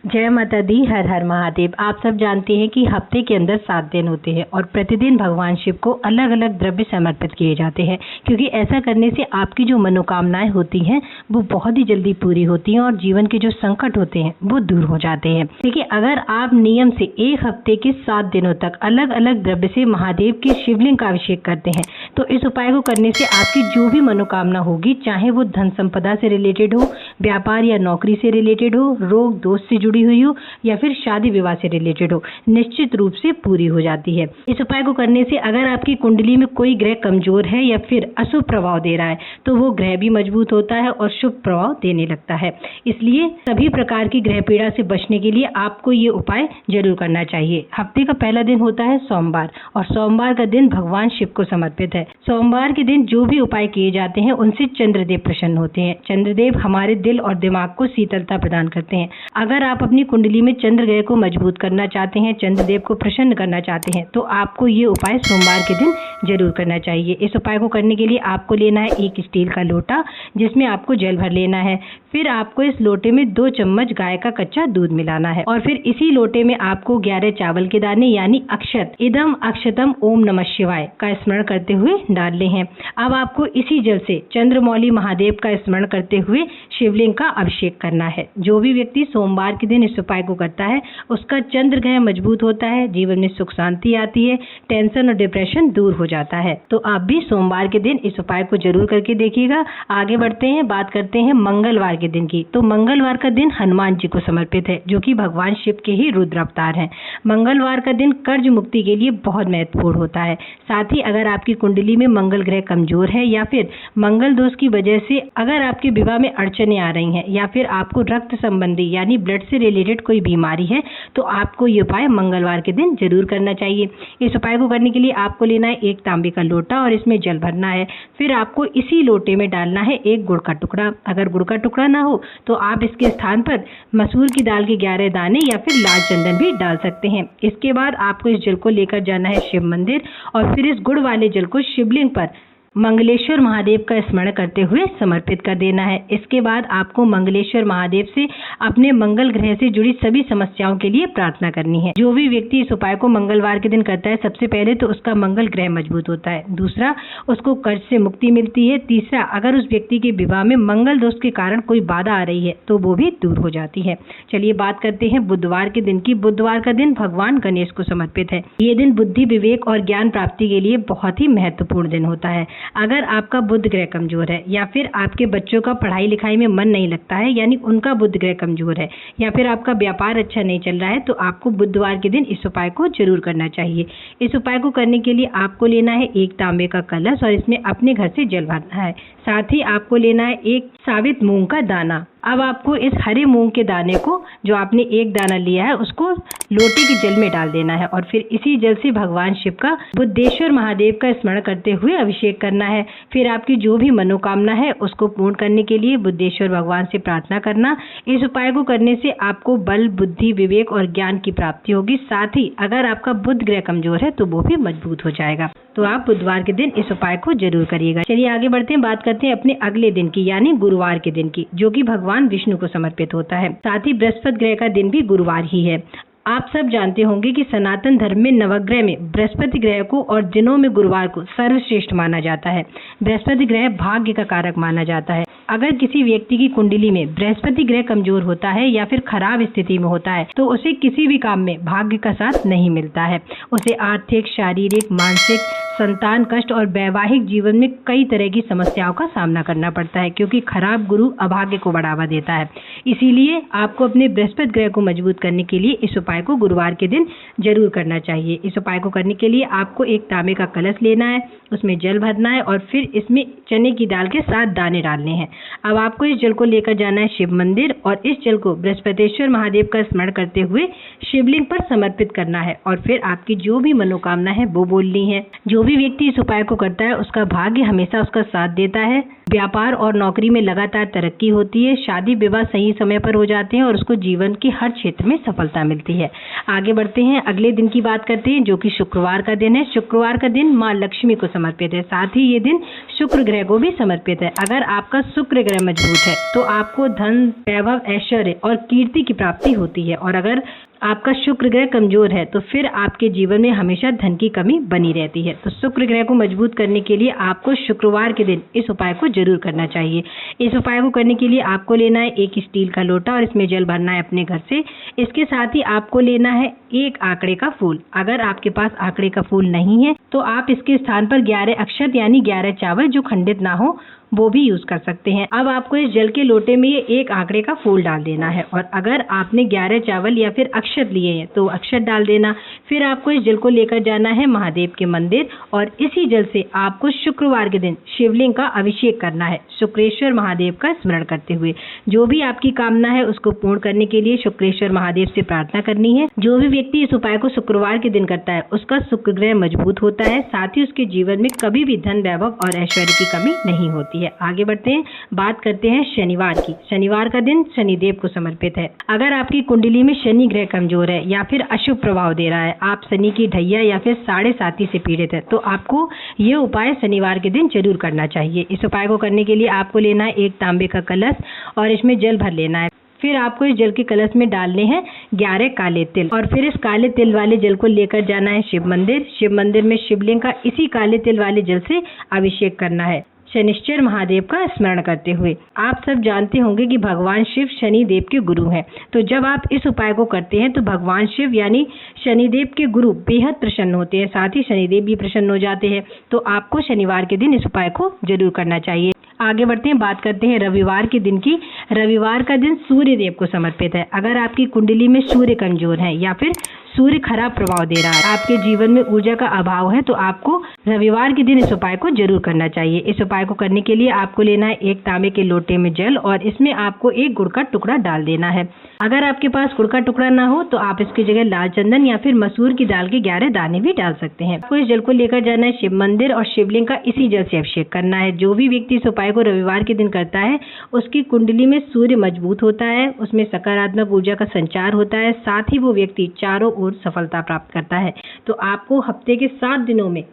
जय माता दी। हर हर महादेव। आप सब जानते हैं कि हफ्ते के अंदर 7 दिन होते हैं और प्रतिदिन भगवान शिव को अलग अलग द्रव्य समर्पित किए जाते हैं, क्योंकि ऐसा करने से आपकी जो मनोकामनाएं होती हैं वो बहुत ही जल्दी पूरी होती हैं और जीवन के जो संकट होते हैं वो दूर हो जाते हैं। देखिए, अगर आप नियम से एक हफ्ते के 7 दिनों तक अलग अलग द्रव्य से महादेव के शिवलिंग का अभिषेक करते हैं तो इस उपाय को करने से आपकी जो भी मनोकामना होगी, चाहे वो धन संपदा से रिलेटेड हो, व्यापार या नौकरी से रिलेटेड हो, रोग दोष से जुड़ी हुई हो या फिर शादी विवाह से रिलेटेड हो, निश्चित रूप से पूरी हो जाती है। इस उपाय को करने से अगर आपकी कुंडली में कोई ग्रह कमजोर है या फिर अशुभ प्रभाव दे रहा है तो वो ग्रह भी मजबूत होता है और शुभ प्रभाव देने लगता है। इसलिए सभी प्रकार की ग्रह पीड़ा से बचने के लिए आपको ये उपाय जरूर करना चाहिए। हफ्ते का पहला दिन होता है सोमवार और सोमवार का दिन भगवान शिव को समर्पित है। सोमवार के दिन जो भी उपाय किए जाते हैं उनसे चंद्रदेव प्रसन्न होते हैं। चंद्रदेव हमारे दिल और दिमाग को शीतलता प्रदान करते हैं। अगर आप अपनी कुंडली में चंद्र ग्रह को मजबूत करना चाहते हैं, चंद्रदेव को प्रसन्न करना चाहते हैं तो आपको ये उपाय सोमवार के दिन जरूर करना चाहिए। इस उपाय को करने के लिए आपको लेना है एक स्टील का लोटा जिसमें आपको जल भर लेना है। फिर आपको इस लोटे में 2 चम्मच गाय का कच्चा दूध मिलाना है और फिर इसी लोटे में आपको 11 चावल के दाने यानी अक्षत इदम अक्षतम ओम नमः शिवाय का स्मरण करते हुए डालने हैं। अब आपको इसी जल से चंद्रमौली महादेव का स्मरण करते हुए शिवलिंग का अभिषेक करना है। जो भी व्यक्ति सोमवार के दिन इस उपाय को करता है उसका चंद्र ग्रह मजबूत होता है, जीवन में सुख शांति आती है, टेंशन और डिप्रेशन दूर हो जाता है। तो आप भी सोमवार के दिन इस उपाय को जरूर करके देखिएगा। आगे बढ़ते हैं, बात करते हैं मंगलवार के दिन की। तो मंगलवार का दिन हनुमान जी को समर्पित है, जो कि भगवान शिव के ही रुद्र अवतार हैं। मंगलवार का दिन कर्ज मुक्ति के लिए बहुत महत्वपूर्ण होता है। साथ ही अगर आपकी कुंडली में मंगल ग्रह कमजोर है या फिर मंगल दोष की वजह से अगर आपके विवाह में अड़चने आ रही हैं या फिर आपको रक्त संबंधी यानी ब्लड से रिलेटेड कोई बीमारी है तो आपको ये उपाय मंगलवार के दिन जरूर करना चाहिए। इस उपाय को करने के लिए आपको लेना है एक तांबे का लोटा और इसमें जल भरना है। फिर आपको इसी लोटे में डालना है एक गुड़ का टुकड़ा। अगर गुड़ का टुकड़ा ना हो तो आप इसके स्थान पर मसूर की दाल के 11 दाने या फिर लाल चंदन भी डाल सकते हैं। इसके बाद आपको इस जल को लेकर जाना है शिव मंदिर और फिर इस गुड़ वाले जल को शिवलिंग पर मंगलेश्वर महादेव का स्मरण करते हुए समर्पित कर देना है। इसके बाद आपको मंगलेश्वर महादेव से अपने मंगल ग्रह से जुड़ी सभी समस्याओं के लिए प्रार्थना करनी है। जो भी व्यक्ति इस उपाय को मंगलवार के दिन करता है, सबसे पहले तो उसका मंगल ग्रह मजबूत होता है, दूसरा उसको कर्ज से मुक्ति मिलती है, तीसरा अगर उस व्यक्ति के विवाह में मंगल दोष के कारण कोई बाधा आ रही है तो वो भी दूर हो जाती है। चलिए बात करते हैं बुधवार के दिन की। बुधवार का दिन भगवान गणेश को समर्पित है। ये दिन बुद्धि, विवेक और ज्ञान प्राप्ति के लिए बहुत ही महत्वपूर्ण दिन होता है। अगर आपका बुध ग्रह कमजोर है या फिर आपके बच्चों का पढ़ाई लिखाई में मन नहीं लगता है यानी उनका बुध ग्रह कमजोर है या फिर आपका व्यापार अच्छा नहीं चल रहा है तो आपको बुधवार के दिन इस उपाय को जरूर करना चाहिए। इस उपाय को करने के लिए आपको लेना है एक तांबे का कलश और इसमें अपने घर से जल भरना है। साथ ही आपको लेना है एक साबित मूंग का दाना। अब आपको इस हरे मूंग के दाने को जो आपने एक दाना लिया है उसको लोटे के जल में डाल देना है और फिर इसी जल से भगवान शिव का बुद्धेश्वर महादेव का स्मरण करते हुए अभिषेक करना है। फिर आपकी जो भी मनोकामना है उसको पूर्ण करने के लिए बुद्धेश्वर भगवान से प्रार्थना करना। इस उपाय को करने से आपको बल, बुद्धि, विवेक और ज्ञान की प्राप्ति होगी। साथ ही अगर आपका बुध ग्रह कमजोर है तो वो भी मजबूत हो जाएगा। तो आप बुधवार के दिन इस उपाय को जरूर करिएगा। चलिए आगे बढ़ते हैं, बात करते हैं अपने अगले दिन की यानी गुरुवार के दिन की, जो कि भगवान विष्णु को समर्पित होता है। साथ ही बृहस्पति ग्रह का दिन भी गुरुवार ही है। आप सब जानते होंगे कि सनातन धर्म में नवग्रह में बृहस्पति ग्रह को और दिनों में गुरुवार को सर्वश्रेष्ठ माना जाता है। बृहस्पति ग्रह भाग्य का कारक माना जाता है। अगर किसी व्यक्ति की कुंडली में बृहस्पति ग्रह कमजोर होता है या फिर खराब स्थिति में होता है तो उसे किसी भी काम में भाग्य का साथ नहीं मिलता है। उसे आर्थिक, शारीरिक, मानसिक, संतान कष्ट और वैवाहिक जीवन में कई तरह की समस्याओं का सामना करना पड़ता है, क्योंकि खराब गुरु अभाग्य को बढ़ावा देता है। इसीलिए आपको अपने बृहस्पति ग्रह को मजबूत करने के लिए इस उपाय को गुरुवार के दिन जरूर करना चाहिए। इस उपाय को करने के लिए आपको एक तांबे का कलश लेना है, उसमें जल भरना है और फिर इसमें चने की दाल के 7 दाने डालने हैं। अब आपको इस जल को लेकर जाना है शिव मंदिर और इस जल को बृहस्पतिश्वर महादेव का स्मरण करते हुए शिवलिंग पर समर्पित करना है और फिर आपकी जो भी मनोकामना है वो बोलनी है। जो भी व्यक्ति इस उपाय को करता है उसका भाग्य हमेशा उसका साथ देता है, व्यापार और नौकरी में लगातार तरक्की होती है, शादी विवाह सही समय पर हो जाते हैं और उसको जीवन के हर क्षेत्र में सफलता मिलती है। आगे बढ़ते हैं, अगले दिन की बात करते हैं जो कि शुक्रवार का दिन है। शुक्रवार का दिन माँ लक्ष्मी को समर्पित है, साथ ही ये दिन शुक्र ग्रह को भी समर्पित है। अगर आपका शुक्र ग्रह मजबूत है तो आपको धन, वैभव, ऐश्वर्य और कीर्ति की प्राप्ति होती है, और अगर आपका शुक्र ग्रह कमजोर है तो फिर आपके जीवन में हमेशा धन की कमी बनी रहती है। तो शुक्र ग्रह को मजबूत करने के लिए आपको शुक्रवार के दिन इस उपाय को जरूर करना चाहिए। इस उपाय को करने के लिए आपको लेना है एक स्टील का लोटा और इसमें जल भरना है अपने घर से। इसके साथ ही आपको लेना है एक आंकड़े का फूल। अगर आपके पास आंकड़े का फूल नहीं है तो आप इसके स्थान पर 11 अक्षत यानी 11 चावल जो खंडित ना हो वो भी यूज कर सकते हैं। अब आपको इस जल के लोटे में ये एक आंकड़े का फूल डाल देना है, और अगर आपने 11 चावल या फिर अक्षत लिए हैं तो अक्षत डाल देना। फिर आपको इस जल को लेकर जाना है महादेव के मंदिर, और इसी जल से आपको शुक्रवार के दिन शिवलिंग का अभिषेक करना है, शुक्रेश्वर महादेव का स्मरण करते हुए। जो भी आपकी कामना है उसको पूर्ण करने के लिए शुक्रेश्वर महादेव से प्रार्थना करनी है। जो भी व्यक्ति इस उपाय को शुक्रवार के दिन करता है उसका शुक्र ग्रह मजबूत होता है, साथ ही उसके जीवन में कभी भी धन, वैभव और ऐश्वर्य की कमी नहीं होती है। आगे बढ़ते हैं, बात करते हैं शनिवार की। शनिवार का दिन शनिदेव को समर्पित है। अगर आपकी कुंडली में शनि ग्रह कमजोर है या फिर अशुभ प्रभाव दे रहा है, आप शनि की ढैया या फिर 7.5 से पीड़ित है, तो आपको ये उपाय शनिवार के दिन जरूर करना चाहिए। इस उपाय को करने के लिए आपको लेना है एक तांबे का कलश और इसमें जल भर लेना है। फिर आपको इस जल के कलश में डालने हैं 11 काले तिल, और फिर इस काले तिल वाले जल को लेकर जाना है शिव मंदिर। शिव मंदिर में शिवलिंग का इसी काले तिल वाले जल से अभिषेक करना है, शनिश्चर महादेव का स्मरण करते हुए। आप सब जानते होंगे कि भगवान शिव शनिदेव के गुरु हैं, तो जब आप इस उपाय को करते हैं तो भगवान शिव यानी शनिदेव के गुरु बेहद प्रसन्न होते हैं, साथ ही शनिदेव भी प्रसन्न हो जाते हैं। तो आपको शनिवार के दिन इस उपाय को जरूर करना चाहिए। आगे बढ़ते हैं, बात करते हैं रविवार के दिन की। रविवार का दिन सूर्य देव को समर्पित है। अगर आपकी कुंडली में सूर्य कमजोर है या फिर सूर्य खराब प्रभाव दे रहा है, आपके जीवन में ऊर्जा का अभाव है, तो आपको रविवार के दिन इस उपाय को जरूर करना चाहिए। इस उपाय को करने के लिए आपको लेना है एक तांबे के लोटे में जल, और इसमें आपको एक गुड़ का टुकड़ा डाल देना है। अगर आपके पास गुड़ का टुकड़ा ना हो तो आप इसकी जगह लाल चंदन या फिर मसूर की दाल के 11 दाने भी डाल सकते हैं। आपको इस जल को लेकर जाना है शिव मंदिर और शिवलिंग का इसी जल से अभिषेक करना है। जो भी व्यक्ति इस उपाय को रविवार के दिन करता है उसकी कुंडली में सूर्य मजबूत होता है, उसमें सकारात्मक ऊर्जा का संचार होता है, साथ ही वो व्यक्ति चारों ओर सफलता प्राप्त करता है। तो आपको हफ्ते के 7 दिनों में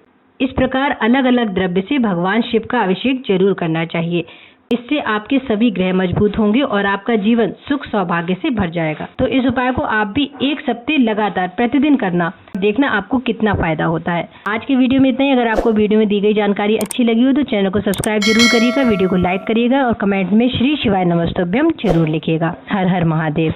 इस प्रकार अलग अलग द्रव्य से भगवान शिव का अभिषेक जरूर करना चाहिए। इससे आपके सभी ग्रह मजबूत होंगे और आपका जीवन सुख सौभाग्य से भर जाएगा। तो इस उपाय को आप भी 1 सप्ताह लगातार प्रतिदिन करना, देखना आपको कितना फायदा होता है। आज की वीडियो में इतना ही। अगर आपको वीडियो में दी गई जानकारी अच्छी लगी हो तो चैनल को सब्सक्राइब जरूर करिएगा, वीडियो को लाइक करिएगा और कमेंट में श्री शिवाय नमस्तुभ्यम जरूर लिखिएगा। हर हर महादेव।